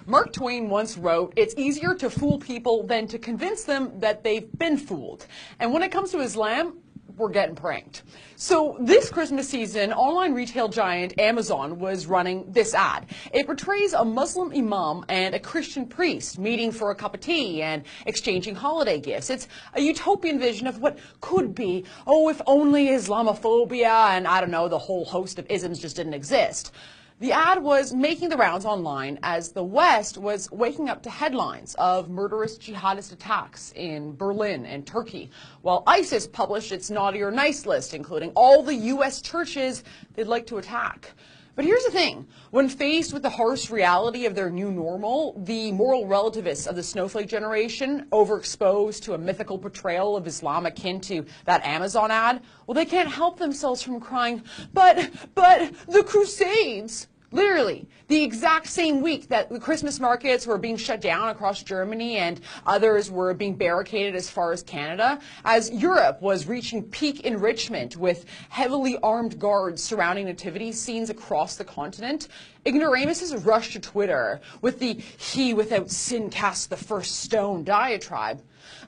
Mark Twain once wrote, "It's easier to fool people than to convince them that they've been fooled." And when it comes to Islam, we're getting pranked. So this Christmas season, online retail giant Amazon was running this ad. It portrays a Muslim imam and a Christian priest meeting for a cup of tea and exchanging holiday gifts. It's a utopian vision of what could be. Oh, if only Islamophobia and, I don't know, the whole host of isms just didn't exist. The ad was making the rounds online as the West was waking up to headlines of murderous jihadist attacks in Berlin and Turkey, while ISIS published its naughty or nice list, including all the U.S. churches they'd like to attack. But here's the thing. When faced with the harsh reality of their new normal, the moral relativists of the snowflake generation, overexposed to a mythical portrayal of Islam akin to that Amazon ad, well, they can't help themselves from crying, but the Crusades! Literally, the exact same week that the Christmas markets were being shut down across Germany and others were being barricaded as far as Canada, as Europe was reaching peak enrichment with heavily armed guards surrounding nativity scenes across the continent, ignoramuses rushed to Twitter with the "he without sin cast the first stone" diatribe.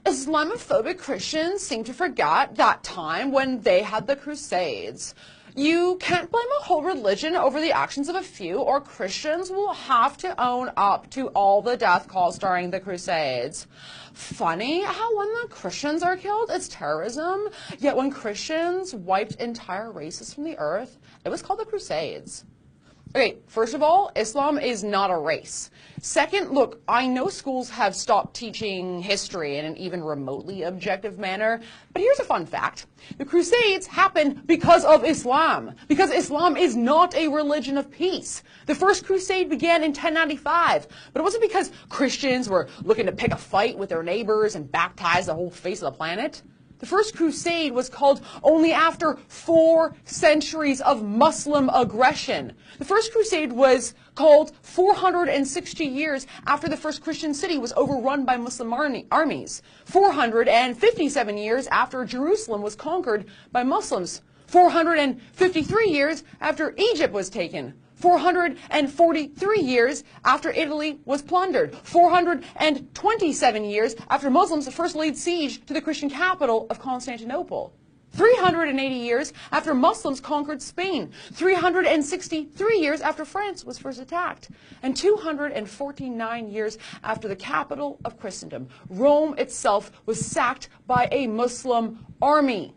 Islamophobic Christians seem to forget that time when they had the Crusades. You can't blame a whole religion over the actions of a few, or Christians will have to own up to all the death calls during the Crusades. Funny how when the Christians are killed, it's terrorism, yet when Christians wiped entire races from the earth, it was called the Crusades. Okay, first of all, Islam is not a race. Second, look, I know schools have stopped teaching history in an even remotely objective manner, but here's a fun fact. The Crusades happened because of Islam, because Islam is not a religion of peace. The first crusade began in 1095, but it wasn't because Christians were looking to pick a fight with their neighbors and baptize the whole face of the planet. The first crusade was called only after 4 centuries of Muslim aggression. The first crusade was called 460 years after the first Christian city was overrun by Muslim armies. 457 years after Jerusalem was conquered by Muslims. 453 years after Egypt was taken. 443 years after Italy was plundered. 427 years after Muslims first laid siege to the Christian capital of Constantinople. 380 years after Muslims conquered Spain. 363 years after France was first attacked. And 249 years after the capital of Christendom, Rome itself, was sacked by a Muslim army.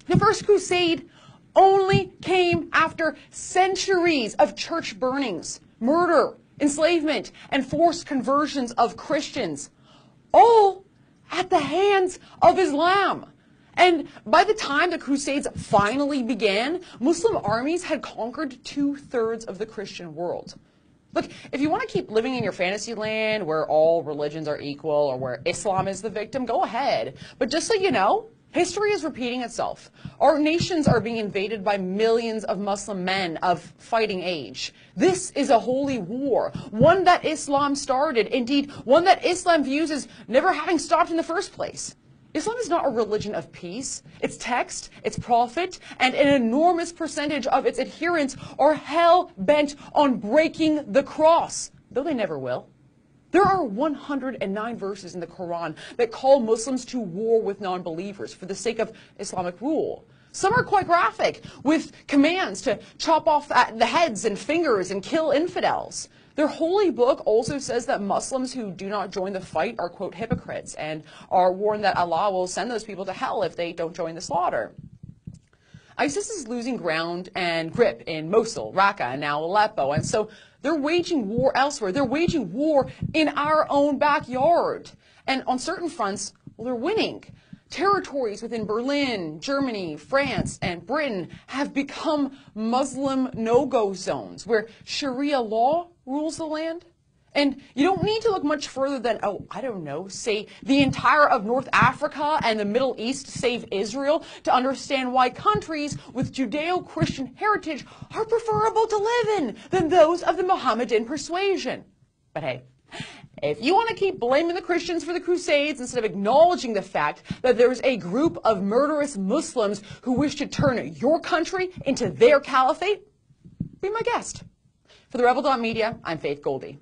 The First Crusade only came after centuries of church burnings, murder, enslavement, and forced conversions of Christians, all at the hands of Islam. And by the time the Crusades finally began, Muslim armies had conquered 2/3 of the Christian world. Look, if you want to keep living in your fantasy land where all religions are equal or where Islam is the victim, go ahead. But just so you know, history is repeating itself. Our nations are being invaded by millions of Muslim men of fighting age. This is a holy war, one that Islam started, indeed, one that Islam views as never having stopped in the first place. Islam is not a religion of peace. Its text, its prophet, and an enormous percentage of its adherents are hell-bent on breaking the cross, though they never will. There are 109 verses in the Quran that call Muslims to war with non-believers for the sake of Islamic rule. Some are quite graphic, with commands to chop off the heads and fingers and kill infidels. Their holy book also says that Muslims who do not join the fight are, quote, hypocrites, and are warned that Allah will send those people to hell if they don't join the slaughter. ISIS is losing ground and grip in Mosul, Raqqa, and now Aleppo, and so they're waging war elsewhere. They're waging war in our own backyard. And on certain fronts, well, they're winning. Territories within Berlin, Germany, France, and Britain have become Muslim no-go zones where Sharia law rules the land. And you don't need to look much further than, oh, I don't know, say the entire of North Africa and the Middle East, save Israel, to understand why countries with Judeo-Christian heritage are preferable to live in than those of the Mohammedan persuasion. But hey, if you want to keep blaming the Christians for the Crusades instead of acknowledging the fact that there's a group of murderous Muslims who wish to turn your country into their caliphate, be my guest. For the Rebel.Media, I'm Faith Goldie.